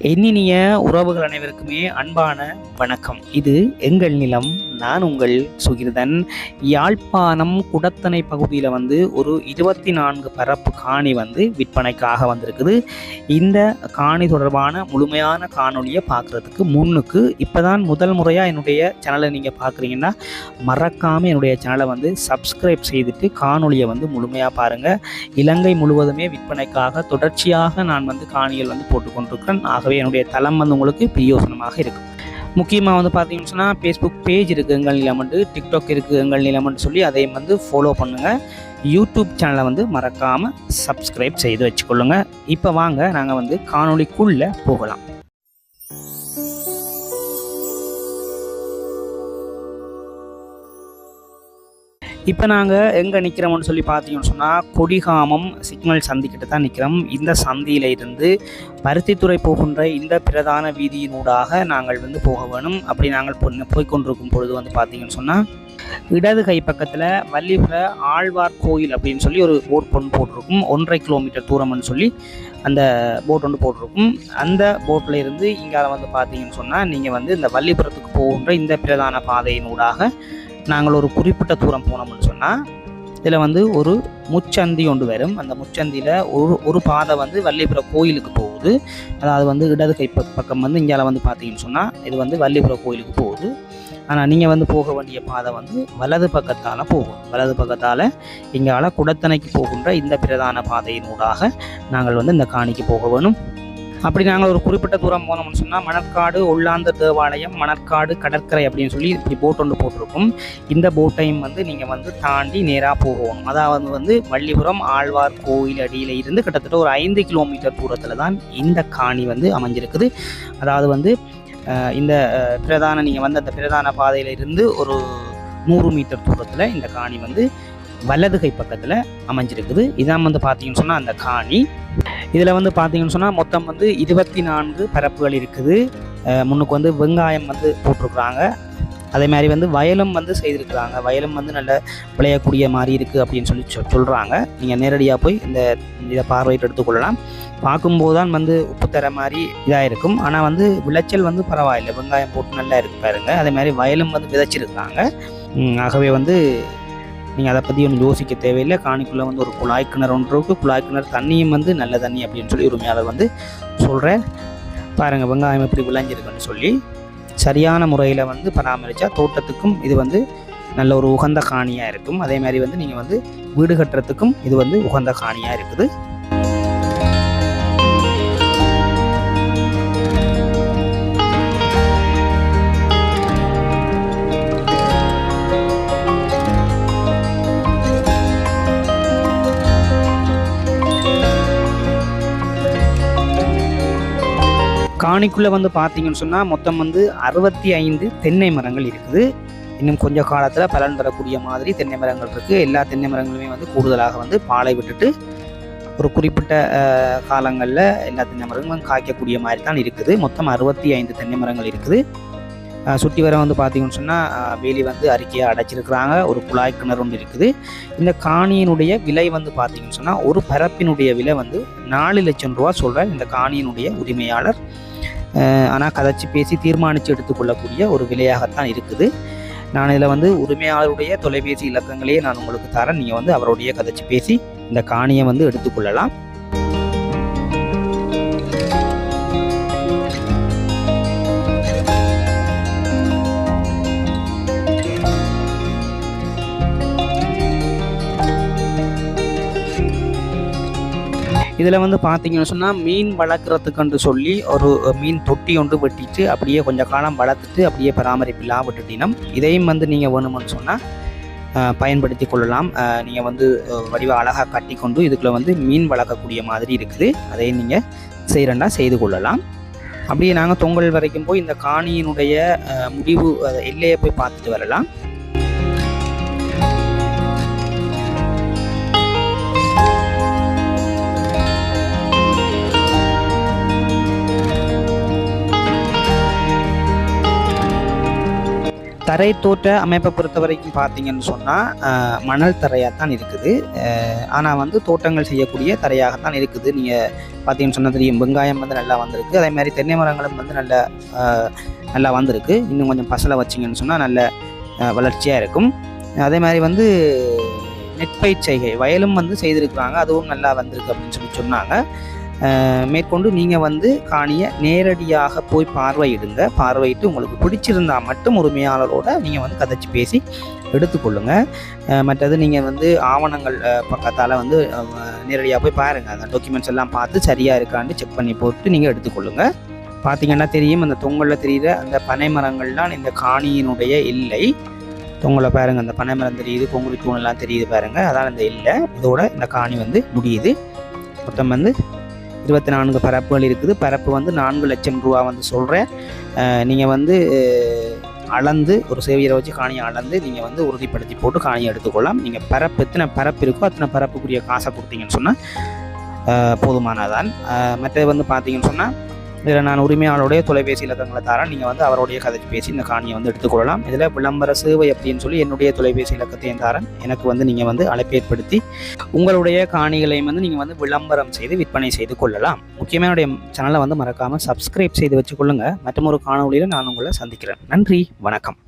எண்ணினிய உறவுகள் அனைவருக்குமே அன்பான வணக்கம். இது எங்கள் நிலம். நான் உங்கள் சுகிர்தன். யாழ்ப்பாணம் குடத்தனை பகுதியில் ஒரு 24 பரப்பு காணி விற்பனைக்காக வந்திருக்குது. இந்த காணி தொடர்பான முழுமையான காணொலியை பார்க்குறதுக்கு முன்னுக்கு இப்போதான் முதல் முறையாக என்னுடைய சேனலை நீங்கள் பார்க்குறீங்கன்னா மறக்காமல் என்னுடைய சேனலை சப்ஸ்கிரைப் செய்துட்டு காணொலியை முழுமையாக பாருங்கள். இலங்கை முழுவதுமே விற்பனைக்காக தொடர்ச்சியாக நான் காணிகள் போட்டுக்கொண்டிருக்கிறேன். ஆகவே என்னுடைய தளம் உங்களுக்கு பிரயோசனமாக இருக்கும். முக்கியமாக பார்த்தீங்கன்னு சொன்னால் ஃபேஸ்புக் பேஜ் இருக்குது எங்கள் நிலமண்டு, டிக்டாக் இருக்குது எங்கள் நிலமண்டு சொல்லி அதையும் ஃபாலோ பண்ணுங்கள். யூடியூப் சேனலை மறக்காமல் சப்ஸ்கிரைப் செய்து வச்சுக்கொள்ளுங்கள். இப்போ வாங்க நாங்கள் காணொலிக்குள்ளே போகலாம். இப்போ நாங்கள் எங்கே நிற்கிறோம்னு சொல்லி பார்த்தீங்கன்னு சொன்னால் கொடிகாமம் சிக்னல் சந்திக்கிட்ட தான் நிற்கிறோம். இந்த சந்தியில் இருந்து பருத்தித்துறை போகின்ற இந்த பிரதான வீதியினூடாக நாங்கள் போக வேணும். அப்படி நாங்கள் போய்கொண்டிருக்கும் பொழுது பார்த்தீங்கன்னு சொன்னால் இடது கை பக்கத்தில் வள்ளிபுர ஆழ்வார் கோயில் அப்படின்னு சொல்லி ஒரு போட் போட்டிருக்கும். 1.5 கிலோமீட்டர் தூரம்னு சொல்லி அந்த போட் போட்டிருக்கும். அந்த போட்டில் இருந்து இங்கே பார்த்தீங்கன்னு சொன்னால் நீங்கள் இந்த வள்ளிபுரத்துக்கு போகின்ற இந்த பிரதான பாதையினூடாக நாங்கள் ஒரு குறிப்பிட்ட தூரம் போனோம்னு சொன்னால் இதில் ஒரு முச்சந்தி ஒன்று வரும். அந்த முச்சந்தியில் ஒரு பாதை வள்ளிபுர கோயிலுக்கு போகுது. அதாவது இடது கை பக்கம் இங்கே பார்த்தீங்கன்னு சொன்னால் இது வள்ளிபுர கோயிலுக்கு போகுது. ஆனால் நீங்கள் போக வேண்டிய பாதை வலது பக்கத்தால் போகும். வலது பக்கத்தால் இங்கால குடத்தனைக்கு போகின்ற இந்த பிரதான பாதையினூடாக நாங்கள் இந்த காணிக்கு போக வேணும். அப்படி நாங்கள் ஒரு குறிப்பிட்ட தூரம் போனோம்னு சொன்னால் மணற்காடு உள்ளாந்த தேவாலயம், மணற்காடு கடற்கரை அப்படின்னு சொல்லி இப்படி போட் ஒன்று போட்டிருக்கும். இந்த போட்டையும் நீங்கள் தாண்டி நேராக போகணும். அதாவது வள்ளிபுரம் ஆழ்வார் கோயில் அடியில் இருந்து கிட்டத்தட்ட ஒரு 5 கிலோமீட்டர் தூரத்தில் தான் இந்த காணி அமைஞ்சிருக்குது. அதாவது இந்த பிரதான நீங்கள் அந்த பிரதான பாதையில் இருந்து ஒரு 100 மீட்டர் தூரத்தில் இந்த காணி வலது கை பக்கத்தில் அமைஞ்சிருக்குது. இதான் பார்த்தீங்கன்னு சொன்னால் அந்த காணி. இதில் பார்த்தீங்கன்னு சொன்னால் மொத்தம் 24 பரப்புகள் இருக்குது. முன்னுக்கு வெங்காயம் போட்டிருக்குறாங்க. அதே மாதிரி வயலும் செய்திருக்கிறாங்க. வயலும் நல்ல விளையக்கூடிய மாதிரி இருக்குது அப்படின்னு சொல்லி சொல்கிறாங்க. நீங்கள் நேரடியாக போய் இதை பார்வையிட்டு எடுத்துக்கொள்ளலாம். பார்க்கும்போது தான் உப்பு தர மாதிரி இதாக இருக்கும். ஆனால் விளைச்சல் பரவாயில்லை. வெங்காயம் போட்டு நல்லா இருக்கு பாருங்க. அதே மாதிரி வயலும் விதைச்சிருக்கிறாங்க. ஆகவே நீங்கள் அதை பற்றி ஒன்று யோசிக்க தேவையில்லை. காணிக்குள்ளே ஒரு குழாய் கிணறு ஒன்று இருக்குது. குழாய் கிணறு தண்ணியும் நல்ல தண்ணி அப்படின்னு சொல்லி உரிமையாளர் சொல்கிறேன். பாருங்கள் வெங்காயம் எப்படி விளைஞ்சிருக்குன்னு சொல்லி சரியான முறையில் பராமரித்தா தோட்டத்துக்கும் இது நல்ல ஒரு உகந்த காணியாக இருக்கும். அதே மாதிரி நீங்கள் வீடு கட்டுறதுக்கும் இது உகந்த காணியாக இருக்குது. காணிக்குள்ளே பார்த்தீங்கன்னு சொன்னால் மொத்தம் 65 தென்னை மரங்கள் இருக்குது. இன்னும் கொஞ்சம் காலத்தில் பலன் தரக்கூடிய மாதிரி தென்னை மரங்கள் இருக்குது. எல்லா தென்னை மரங்களுமே கூடுதலாக பாலை விட்டுட்டு ஒரு குறிப்பிட்ட காலங்களில் எல்லா தென்னை மரங்களும் காய்க்கக்கூடிய மாதிரி தான் இருக்குது. மொத்தம் 65 தென்னை மரங்கள் இருக்குது. சுற்றி வர பார்த்தீங்கன்னு சொன்னால் வேலி அறிக்கையாக அடைச்சிருக்கிறாங்க. ஒரு குழாய் கிணறு ஒன்று இருக்குது. இந்த காணியினுடைய விலை பார்த்தீங்கன்னு சொன்னால் ஒரு பரப்பினுடைய விலை 4 லட்சம் ரூபா சொல்கிறார் இந்த காணியினுடைய உரிமையாளர். ஆனால் கதைச்சி பேசி தீர்மானித்து எடுத்துக்கொள்ளக்கூடிய ஒரு விலையாகத்தான் இருக்குது. நான் இதில் உரிமையாளருடைய தொலைபேசி இலக்கங்களையே நான் உங்களுக்கு தரேன். நீங்கள் அவருடைய கதைச்சி பேசி இந்த காணியை எடுத்துக்கொள்ளலாம். இதில் பார்த்தீங்கன்னு சொன்னால் மீன் வளர்க்குறதுக்குன்னு சொல்லி ஒரு மீன் தொட்டி ஒன்று வெட்டிட்டு அப்படியே கொஞ்சம் காலம் வளர்த்துட்டு அப்படியே பராமரிப்பில்லாம் விட்டுட்டினம். இதையும் நீங்கள் வேணும்னு சொன்னால் பயன்படுத்தி கொள்ளலாம். நீங்கள் வடிவ அழகாக கட்டி கொண்டு இதுக்குள்ளே மீன் வளர்க்கக்கூடிய மாதிரி இருக்குது. அதையும் நீங்கள் செய்கிறண்டா செய்து கொள்ளலாம். அப்படியே நாங்கள் தொங்கல் வரைக்கும் போய் இந்த காணியினுடைய முடிவு எல்லையை போய் பார்த்துட்டு வரலாம். தரை தோற்ற அமைப்பை பொறுத்த வரைக்கும் பார்த்தீங்கன்னு சொன்னால் மணல் தரையாக தான் இருக்குது. ஆனால் வந்து தோட்டங்கள் செய்யக்கூடிய தரையாகத்தான் இருக்குது. நீங்கள் பார்த்தீங்கன்னு சொன்னால் தெரியும், வெங்காயம் வந்து நல்லா வந்திருக்கு. அதே மாதிரி தென்னை மரங்களும் வந்து நல்லா வந்திருக்கு. இன்னும் கொஞ்சம் பசலை வச்சிங்கன்னு சொன்னால் நல்ல வளர்ச்சியாக இருக்கும். அதே மாதிரி வந்து நெற்பயிர் செய்கை வயலும் வந்து செய்திருக்கிறாங்க, அதுவும் நல்லா வந்திருக்கு அப்படின்னு சொன்னாங்க. மேற்கொண்டு நீங்கள் வந்து காணியை நேரடியாக போய் பார்வையிடுங்க. பார்வையிட்டு உங்களுக்கு பிடிச்சிருந்தால் மட்டும் உரிமையாளரோட நீங்கள் வந்து கதைச்சி பேசி எடுத்துக்கொள்ளுங்கள். மற்றது நீங்கள் வந்து ஆவணங்கள் பக்கத்தால் வந்து நேரடியாக போய் பாருங்கள். அந்த டாக்குமெண்ட்ஸ் எல்லாம் பார்த்து சரியாக இருக்கான்னு செக் பண்ணி போட்டு நீங்கள் எடுத்துக்கொள்ளுங்கள். பார்த்தீங்கன்னா தெரியும், அந்த தொங்கலில் தெரிகிற அந்த பனை மரங்கள்லாம் இந்த காணியினுடைய இல்லை. தொங்கலை பாருங்கள், அந்த பனை மரம் தெரியுது, கொங்குரி தூணெல்லாம் தெரியுது பாருங்கள், அதான் இந்த இல்லை. இதோட இந்த காணி வந்து முடியுது. மொத்தம் வந்து 24 பரப்புகள் இருக்குது. பரப்பு வந்து 4 லட்சம் ரூபா வந்து சொல்கிறேன். நீங்கள் வந்து அளந்து ஒரு சேவியரை வச்சு காணியை அளந்து நீங்கள் வந்து உறுதிப்படுத்தி போட்டு காணியை எடுத்துக்கொள்ளலாம். நீங்கள் பரப்பு எத்தனை பரப்பு இருக்கோ அத்தனை பரப்புக்குரிய காசை கொடுத்தீங்கன்னு சொன்னால் போதுமானதான். மற்றது வந்து பார்த்தீங்கன்னு சொன்னால் இதில் நான் உரிமையாளருடைய தொலைபேசி இலக்கங்களை தரேன். நீங்கள் வந்து அவருடைய கதைச்சு பேசி இந்த காணியை வந்து எடுத்துக்கொள்ளலாம். இதில் விளம்பர சேவை அப்படின்னு சொல்லி என்னுடைய தொலைபேசி இலக்கத்தையும் தரேன். எனக்கு வந்து நீங்கள் வந்து அழைப்பு ஏற்படுத்தி உங்களுடைய காணிகளையும் வந்து நீங்கள் வந்து விளம்பரம் செய்து விற்பனை செய்து கொள்ளலாம். முக்கியமாக என்னுடைய சேனலை வந்து மறக்காமல் சப்ஸ்கிரைப் செய்து வச்சுக்கொள்ளுங்கள். மற்றும் ஒரு காணொலியில் நான் உங்களை சந்திக்கிறேன். நன்றி, வணக்கம்.